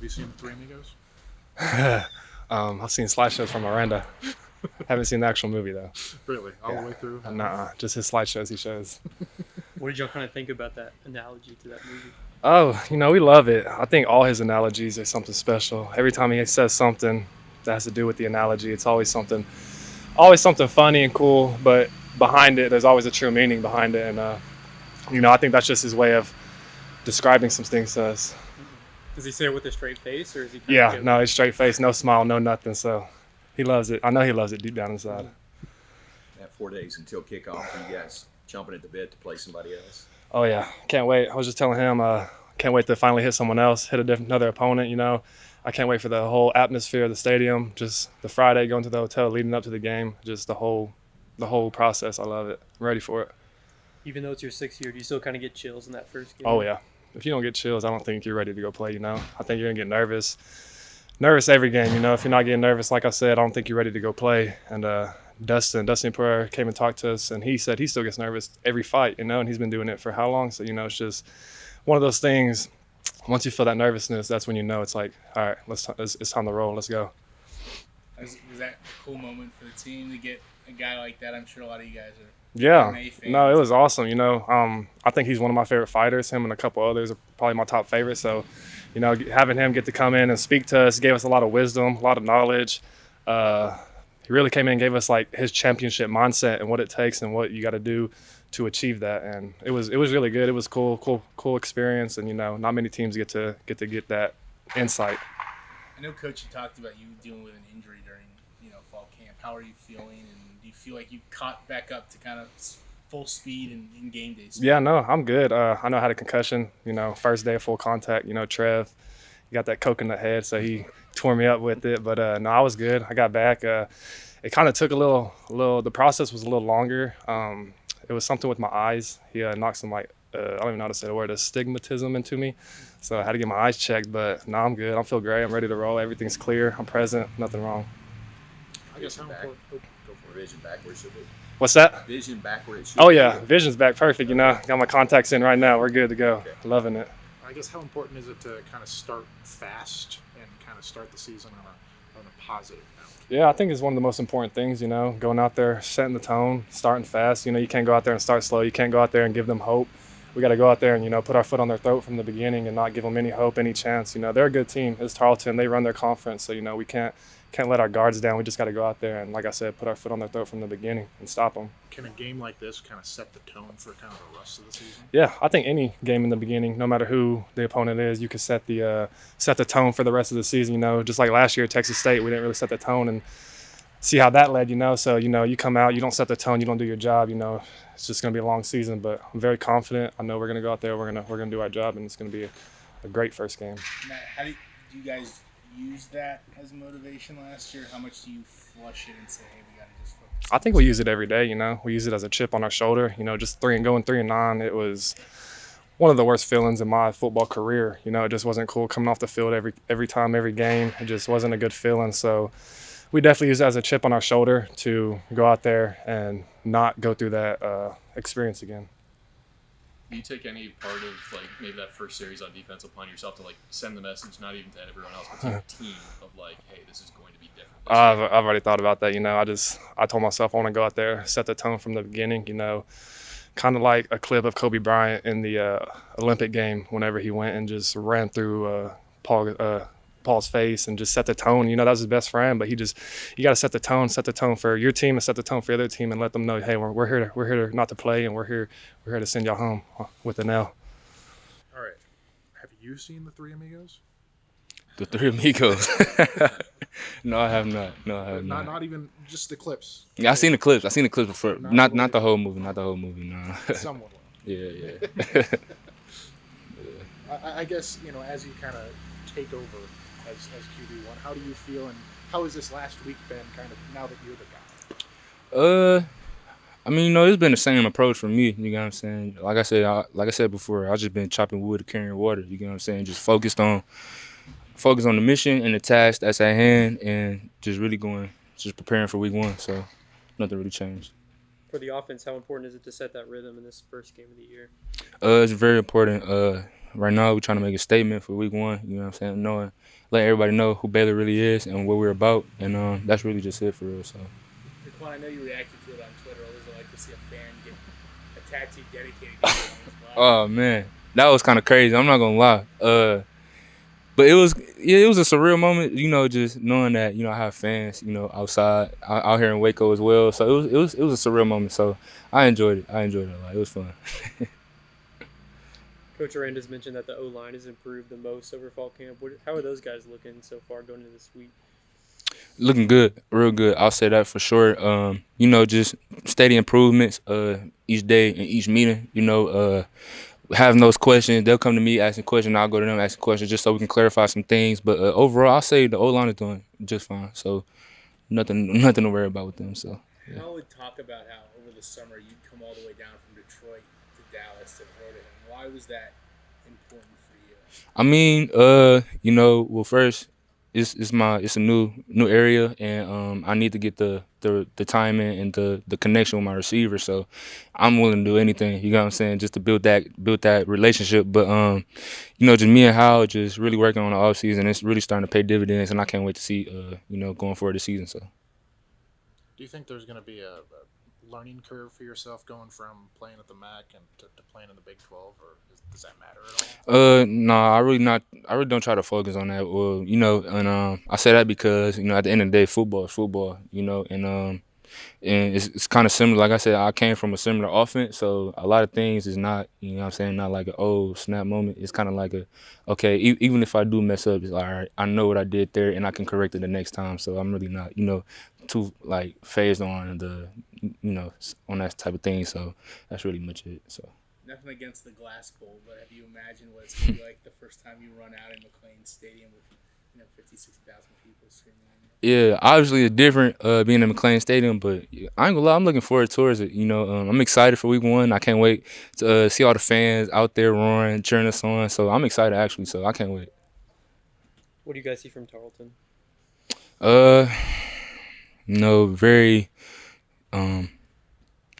Have you seen the Three Amigos? I've seen slideshows from Miranda. Haven't seen the actual movie though. Really? All the Yeah. way through? Nuh-uh. Just his slideshows he shows. What did y'all kind of think about that analogy to that movie? Oh, we love it. I think all his analogies are something special. Every time he says something that has to do with the analogy, it's always something funny and cool. But behind it, there's always a true meaning behind it, and I think that's just his way of describing some things to us. Does he say it with a straight face, or is he? Yeah, no, he's straight face, no smile, no nothing. So he loves it. I know he loves it deep down inside. That 4 days until kickoff, you guys jumping at the bit to play somebody else? Oh yeah, can't wait. I was just telling him, can't wait to finally hit someone else, hit another opponent. I can't wait for the whole atmosphere of the stadium, just the Friday going to the hotel leading up to the game, just the whole process. I love it. I'm ready for it. Even though it's your 6th year, do you still kind of get chills in that first game? Oh yeah. If you don't get chills, I don't think you're ready to go play. I think you're gonna get nervous every game. If you're not getting nervous, like I said, I don't think you're ready to go play. And Dustin Pereira came and talked to us, and he said he still gets nervous every fight. And he's been doing it for how long? So it's just one of those things. Once you feel that nervousness, that's when it's like, all right, it's time to roll. Let's go. Was that a cool moment for the team to get a guy like that? I'm sure a lot of you guys are. Yeah, MMA fans. no, it was awesome. I think he's one of my favorite fighters. Him and a couple others are probably my top favorites. So, having him get to come in and speak to us gave us a lot of wisdom, a lot of knowledge. He really came in and gave us like his championship mindset and what it takes and what you got to do to achieve that. And it was really good. It was cool experience. And not many teams get to get that insight. I know Coach, you talked about you dealing with an injury during fall camp. How are you feeling? And do you feel like you caught back up to kind of full speed in game days? Yeah, no, I'm good. I know I had a concussion. First day of full contact. Trev, he got that coke in the head, so he tore me up with it. But no, I was good. I got back. It kind of took a little. The process was a little longer. It was something with my eyes. He knocked some I don't even know how to say the word, astigmatism into me. So I had to get my eyes checked. But no, I'm good. I feel great. I'm ready to roll. Everything's clear. I'm present. Nothing wrong. I guess how important. Go for vision backwards. What's that? Vision backwards. Oh yeah, vision's back. Perfect. Got my contacts in right now. We're good to go. Okay. Loving it. I guess how important is it to kind of start fast and kind of start the season on a positive note? Yeah, I think it's one of the most important things, going out there, setting the tone, starting fast. You can't go out there and start slow. You can't go out there and give them hope. We got to go out there and, put our foot on their throat from the beginning and not give them any hope, any chance. They're a good team. It's Tarleton. They run their conference. So, we can't let our guards down. We just got to go out there and, like I said, put our foot on their throat from the beginning and stop them. Can a game like this kind of set the tone for kind of the rest of the season? Yeah, I think any game in the beginning, no matter who the opponent is, you can set the tone for the rest of the season. Just like last year at Texas State, we didn't really set the tone and see how that led. So you come out, you don't set the tone, you don't do your job. It's just going to be a long season. But I'm very confident. I know we're going to go out there, we're going to do our job, and it's going to be a great first game. Matt, how do you guys use that as motivation last year? How much do you flush it and say, hey, we got to just focus? I think we use it every day. We use it as a chip on our shoulder. Just going 3-9. It was one of the worst feelings in my football career. It just wasn't cool coming off the field every time, every game. It just wasn't a good feeling. So we definitely use it as a chip on our shoulder to go out there and not go through that experience again. Do you take any part of maybe that first series on defense upon yourself to send the message, not even to everyone else, but to your team of hey, this is going to be different? I've already thought about that. I told myself I want to go out there, set the tone from the beginning. Kind of like a clip of Kobe Bryant in the Olympic game whenever he went and just ran through Paul's face and just set the tone. That was his best friend, but you got to set the tone for your team and set the tone for the other team and let them know, hey, we're here not to play, and we're here to send y'all home with an L. All right. Have you seen the Three Amigos? The Three Amigos. No, I have not. Not even just the clips. Yeah, I seen the clips. Before. Not the whole movie. No. Someone will. Yeah. I guess as you kind of take over as QB1, how do you feel, and how has this last week been? Kind of now that you're the guy. I mean, it's been the same approach for me. You know what I'm saying? Like I said before, I've just been chopping wood and carrying water. You know what I'm saying? Just focus on the mission and the task that's at hand, and just really preparing for week 1. So nothing really changed. For the offense, how important is it to set that rhythm in this first game of the year? It's very important. right now we're trying to make a statement for week 1. You know what I'm saying? Let everybody know who Baylor really is and what we're about, and that's really just it for real. So. Raquan, I know you reacted to it on Twitter. Always like to see a fan get a tattoo dedicated to you on his body. Oh man, that was kind of crazy. I'm not gonna lie. But it was a surreal moment. You know, just knowing that I have fans. Outside out here in Waco as well. So it was a surreal moment. So I enjoyed it. I enjoyed it a lot. It was fun. Coach Aranda's mentioned that the O-line has improved the most over fall camp. How are those guys looking so far going into this week? Looking good, real good. I'll say that for sure. Just steady improvements each day and each meeting. Having those questions, they'll come to me asking questions. I'll go to them asking questions just so we can clarify some things. But overall, I'll say the O-line is doing just fine. So nothing to worry about with them. So. Yeah. Y'all would talk about how over the summer you'd come all the way down from Detroit to Dallas to Florida. Why was that important for you? I mean, well, first, it's a new area, and I need to get the timing and the connection with my receiver. So I'm willing to do anything. You know what I'm saying, just to build that relationship. But just me and Hal just really working on the off season. It's really starting to pay dividends, and I can't wait to see going forward this season. So. Do you think there's going to be a learning curve for yourself going from playing at the MAC and to playing in the Big 12, or does that matter at all? No, I really don't try to focus on that. Well, and I say that because at the end of the day, football is football. And it's kind of similar. Like I said, I came from a similar offense, so a lot of things is not, not like an oh snap moment. It's kind of like okay, even if I do mess up, it's like, all right, I know what I did there, and I can correct it the next time. So I'm really not, too like phased on on that type of thing. So that's really much it. So. Nothing against the Glass Bowl, but have you imagined what it's going to be like the first time you run out in McLean Stadium with 50, 60,000 people screaming at you? Yeah, obviously it's different being in McLean Stadium, but I ain't gonna lie, I'm looking forward towards it. I'm excited for week 1. I can't wait to see all the fans out there roaring, cheering us on. So I'm excited actually. So I can't wait. What do you guys see from Tarleton? Very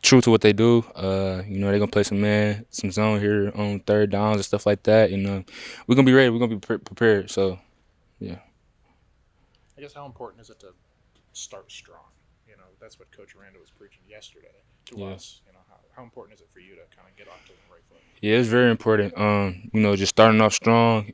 true to what they do. They're gonna play some zone here on third downs and stuff like that. And we're gonna be ready. We're gonna be prepared. So, yeah. I guess how important is it to start strong? That's what Coach Aranda was preaching yesterday to us. How important is it for you to kind of get off to the right foot? Yeah, it's very important. Just starting off strong.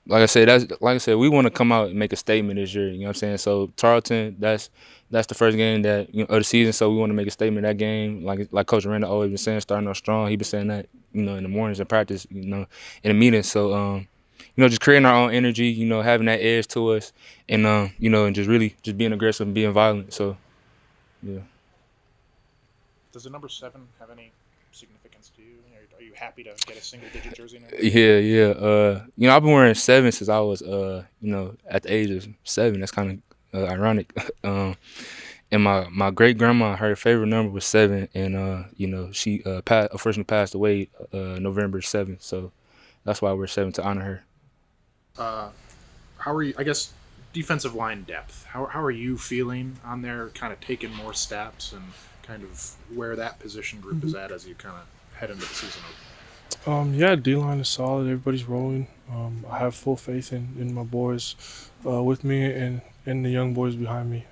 Like I said, we want to come out and make a statement this year. You know what I'm saying? So Tarleton, that's the first game that of the season. So we want to make a statement that game. Like Coach Aranda always been saying, starting off strong. He been saying that in the mornings in practice, in the meetings. So just creating our own energy. Having that edge to us, and and just being aggressive and being violent. So yeah. Does the number 7 have any significance to you? Are you happy to get a single-digit jersey now? Yeah. I've been wearing 7 since I was, at the age of 7. That's kind of ironic. And my great grandma, her favorite number was 7, and she unfortunately passed away November 7th. So that's why I wear 7 to honor her. How are you? I guess defensive line depth. How are you feeling on there? Kind of taking more steps and kind of where that position group is at as you kind of head into the season? D-line is solid. Everybody's rolling. I have full faith in my boys with me and the young boys behind me.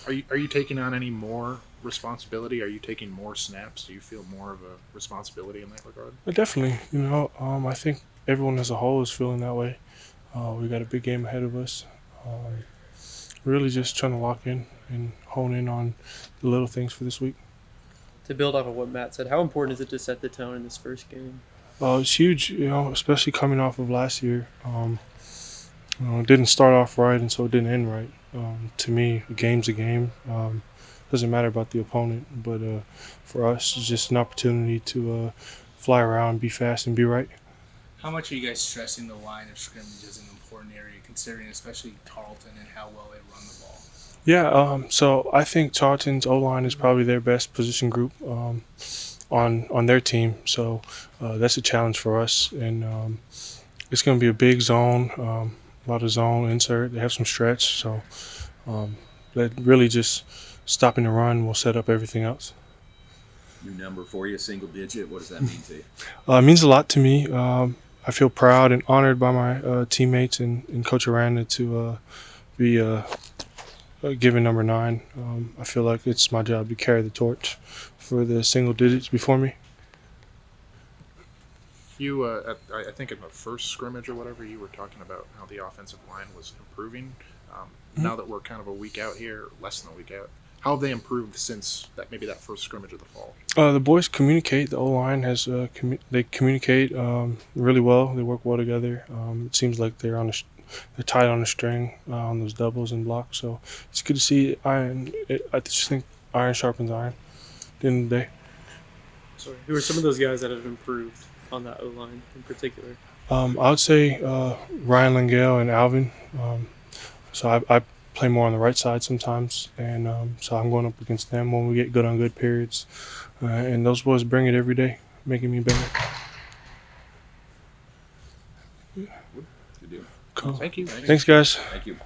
Are you taking on any more responsibility? Are you taking more snaps? Do you feel more of a responsibility in that regard? Definitely. I think everyone as a whole is feeling that way. We got a big game ahead of us. Really just trying to lock in and hone in on the little things for this week. To build off of what Matt said, how important is it to set the tone in this first game? It's huge, especially coming off of last year. It didn't start off right, and so it didn't end right. To me, a game's a game. Doesn't matter about the opponent, but for us, it's just an opportunity to fly around, be fast, and be right. How much are you guys stressing the line of scrimmage as an important area, considering especially Tarleton and how well they run the ball? Yeah, so I think Tarleton's O-line is probably their best position group on their team. So that's a challenge for us, and it's going to be a big zone, a lot of zone insert. They have some stretch, so that really just stopping the run will set up everything else. new number for you, single digit. What does that mean to you? It means a lot to me. I feel proud and honored by my teammates and Coach Aranda to be given number 9. I feel like it's my job to carry the torch for the single digits before me. You, I think in the first scrimmage or whatever, you were talking about how the offensive line was improving. Now that we're kind of a week out here, less than a week out, how have they improved since maybe that first scrimmage of the fall? The boys communicate. The O-line has they communicate really well. They work well together. It seems like they're tight on a string on those doubles and blocks. So it's good to see iron. I just think iron sharpens iron at the end of the day. Sorry, who are some of those guys that have improved on that O line in particular? I would say Ryan Langell and Alvin. So I play more on the right side sometimes, and so I'm going up against them when we get good on good periods. And those boys bring it every day, making me better. Good deal. Cool. Thank you. Thanks, guys. Thank you.